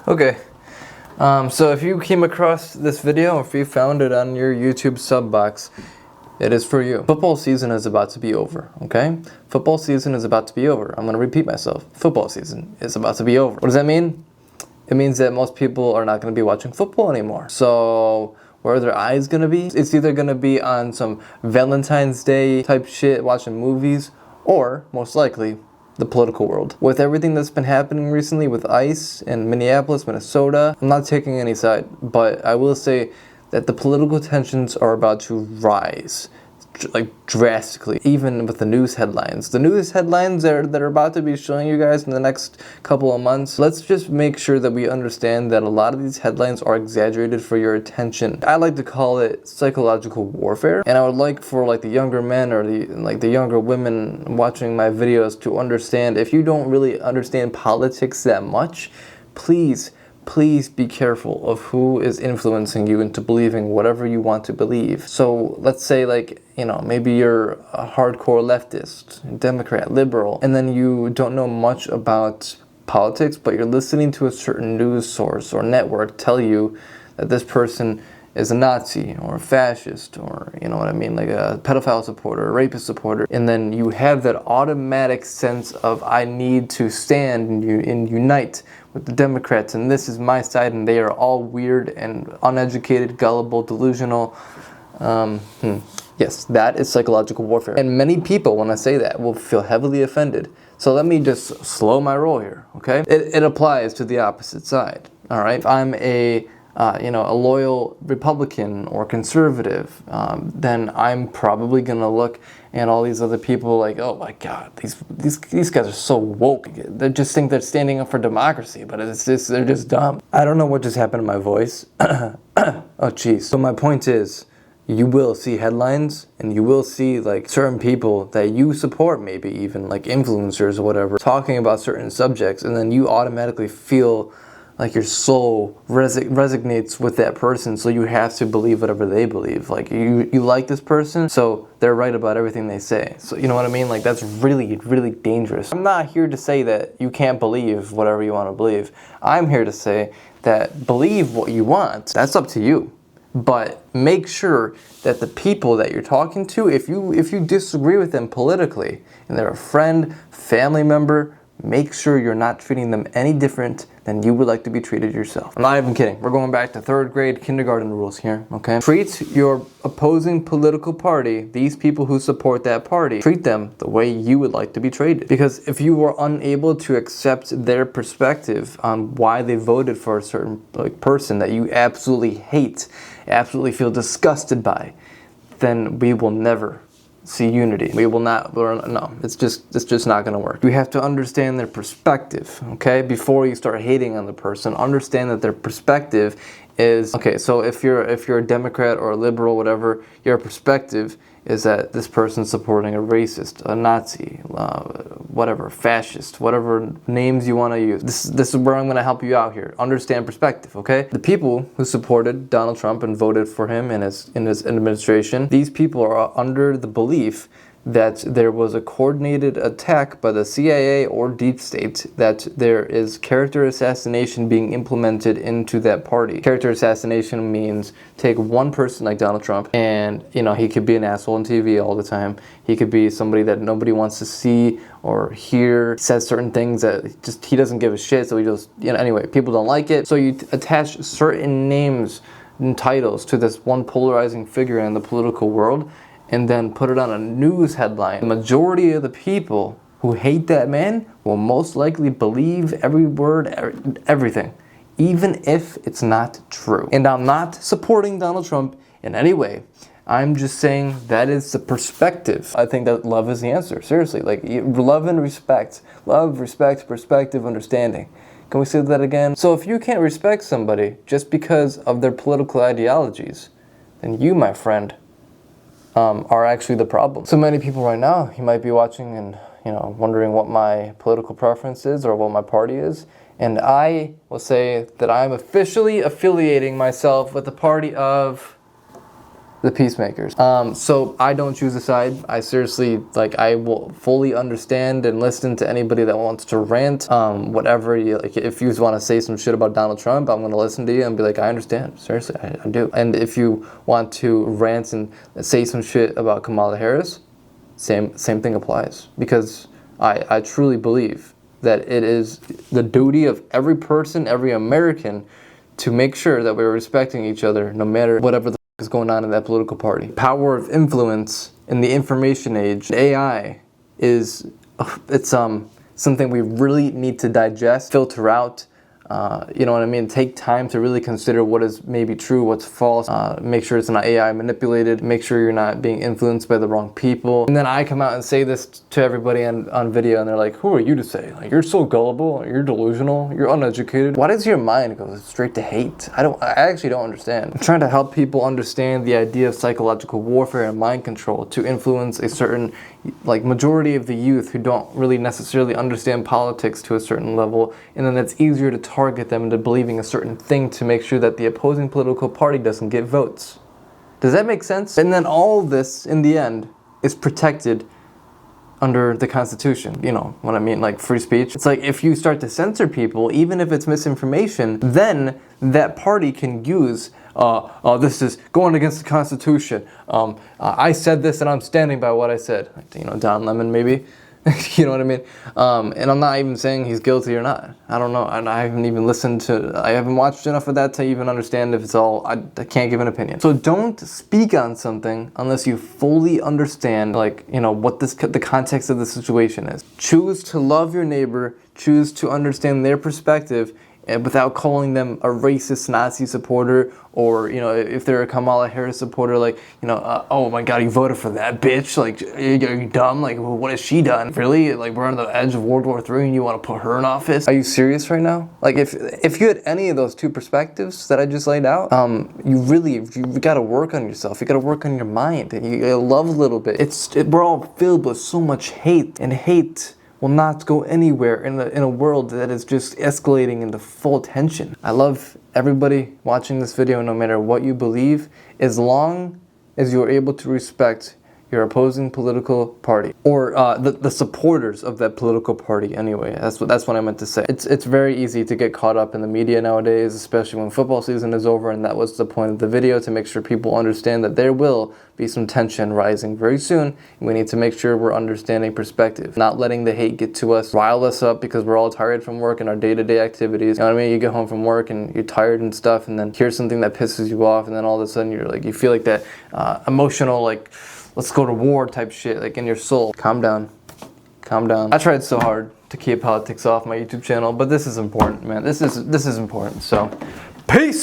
Okay, so if you came across this video, if you found it on your YouTube sub box, it is for you. Football season is about to be over, okay? Football season is about to be over. I'm gonna repeat myself. Football season is about to be over. What does that mean? It means that most people are not gonna be watching football anymore. So where are their eyes gonna be? It's either gonna be on some Valentine's Day type shit, watching movies, or most likely, the political world. With everything that's been happening recently with ICE in Minneapolis, Minnesota, I'm not taking any side, but I will say that the political tensions are about to rise, drastically, even with the news headlines. The news headlines that are about to be showing you guys in the next couple of months, let's just make sure that we understand that a lot of these headlines are exaggerated for your attention. I like to call it psychological warfare, and I would like for the younger men or the younger women watching my videos to understand, if you don't really understand politics that much, please be careful of who is influencing you into believing whatever you want to believe. So let's say maybe you're a hardcore leftist, Democrat, liberal, and then you don't know much about politics, but you're listening to a certain news source or network tell you that this person is a Nazi or a fascist or, like a pedophile supporter, a rapist supporter, and then you have that automatic sense of, I need to stand and unite with the Democrats, and this is my side, and they are all weird and uneducated, gullible, delusional. Yes, that is psychological warfare. And many people, when I say that, will feel heavily offended. So let me just slow my roll here, okay? It applies to the opposite side, all right? If I'm a loyal Republican or conservative, then I'm probably gonna look at all these other people like, oh my God, these guys are so woke. They just think they're standing up for democracy, but they're just dumb. I don't know what just happened to my voice. Oh jeez. So my point is, you will see headlines and you will see certain people that you support, maybe even influencers or whatever, talking about certain subjects, and then you automatically feel like your soul resonates with that person, so you have to believe whatever they believe. You like this person, so they're right about everything they say. So you know what I mean? That's really, really dangerous. I'm not here to say that you can't believe whatever you want to believe. I'm here to say that believe what you want. That's up to you. But make sure that the people that you're talking to, if you disagree with them politically, and they're a friend, family member, make sure you're not treating them any different than you would like to be treated yourself. I'm not even kidding. We're going back to 3rd grade kindergarten rules here, okay? Treat your opposing political party, these people who support that party, treat them the way you would like to be treated. Because if you were unable to accept their perspective on why they voted for a certain person that you absolutely hate, absolutely feel disgusted by, then we will never see unity. We will not, no, it's just not gonna work. You have to understand their perspective, okay? Before you start hating on the person, understand that their perspective is, okay, so if you're a Democrat or a liberal, whatever, your perspective is that this person's supporting a racist, a Nazi, whatever, fascist, whatever names you want to use. This is where I'm going to help you out here. Understand perspective, okay? The people who supported Donald Trump and voted for him in his administration, these people are under the belief that there was a coordinated attack by the CIA or deep state, that there is character assassination being implemented into that party. Character assassination means take one person like Donald Trump, and he could be an asshole on TV all the time. He could be somebody that nobody wants to see or hear. He says certain things that he doesn't give a shit, so he just, anyway, people don't like it. So you attach certain names and titles to this one polarizing figure in the political world, and then put it on a news headline. The majority of the people who hate that man will most likely believe every word, everything, even if it's not true. And I'm not supporting Donald Trump in any way. I'm just saying that is the perspective. I think that love is the answer, seriously. Love and respect. Love, respect, perspective, understanding. Can we say that again? So if you can't respect somebody just because of their political ideologies, then you, my friend, are actually the problem. So many people right now, you might be watching and wondering what my political preference is or what my party is, and I will say that I'm officially affiliating myself with the party of the peacemakers. So I don't choose a side. I seriously, like, I will fully understand and listen to anybody that wants to rant. Whatever you, like, if you want to say some shit about Donald Trump, I'm going to listen to you and be like, I understand. Seriously, I do. And if you want to rant and say some shit about Kamala Harris, same thing applies. Because I truly believe that it is the duty of every person, every American, to make sure that we're respecting each other no matter whatever the is going on in that political party. Power of influence in the information age. AI is something we really need to digest, filter out. You know what I mean? Take time to really consider what is maybe true, what's false. Make sure it's not AI manipulated. Make sure you're not being influenced by the wrong people. And then I come out and say this to everybody on video, and they're like, who are you to say? Like, you're so gullible, you're delusional, you're uneducated. Why does your mind go straight to hate? I actually don't understand. I'm trying to help people understand the idea of psychological warfare and mind control to influence a certain, like, majority of the youth who don't really necessarily understand politics to a certain level, and then it's easier to target them into believing a certain thing to make sure that the opposing political party doesn't get votes. Does that make sense? And then all this, in the end, is protected under the Constitution. You know what I mean, like free speech. It's like if you start to censor people, even if it's misinformation, then that party can use this is going against the Constitution. I said this and I'm standing by what I said. You know, Don Lemon maybe. You know what I mean? And I'm not even saying he's guilty or not. I don't know. And I haven't even I haven't watched enough of that to even understand if it's all, I can't give an opinion. So don't speak on something unless you fully understand, like, you know, what the context of the situation is. Choose to love your neighbor, choose to understand their perspective, and without calling them a racist Nazi supporter, or, you know, if they're a Kamala Harris supporter, like, you know, oh my God, you voted for that bitch? Like, are you dumb? Like, what has she done? Really? Like, we're on the edge of World War III and you want to put her in office? Are you serious right now? Like, if you had any of those two perspectives that I just laid out, you got to work on yourself. You got to work on your mind. You love a little bit. We're all filled with so much hate, and hate will not go anywhere in a world that is just escalating into full tension. I love everybody watching this video, no matter what you believe, as long as you're able to respect your opposing political party, or the supporters of that political party anyway. That's what I meant to say. It's very easy to get caught up in the media nowadays, especially when football season is over, and that was the point of the video, to make sure people understand that there will be some tension rising very soon, and we need to make sure we're understanding perspective, not letting the hate get to us, rile us up because we're all tired from work and our day-to-day activities. You know what I mean? You get home from work and you're tired and stuff, and then here's something that pisses you off, and then all of a sudden you feel like that emotional, like, let's go to war type shit, like, in your soul. Calm down. Calm down. I tried so hard to keep politics off my YouTube channel, but this is important, man. This is important. So, peace!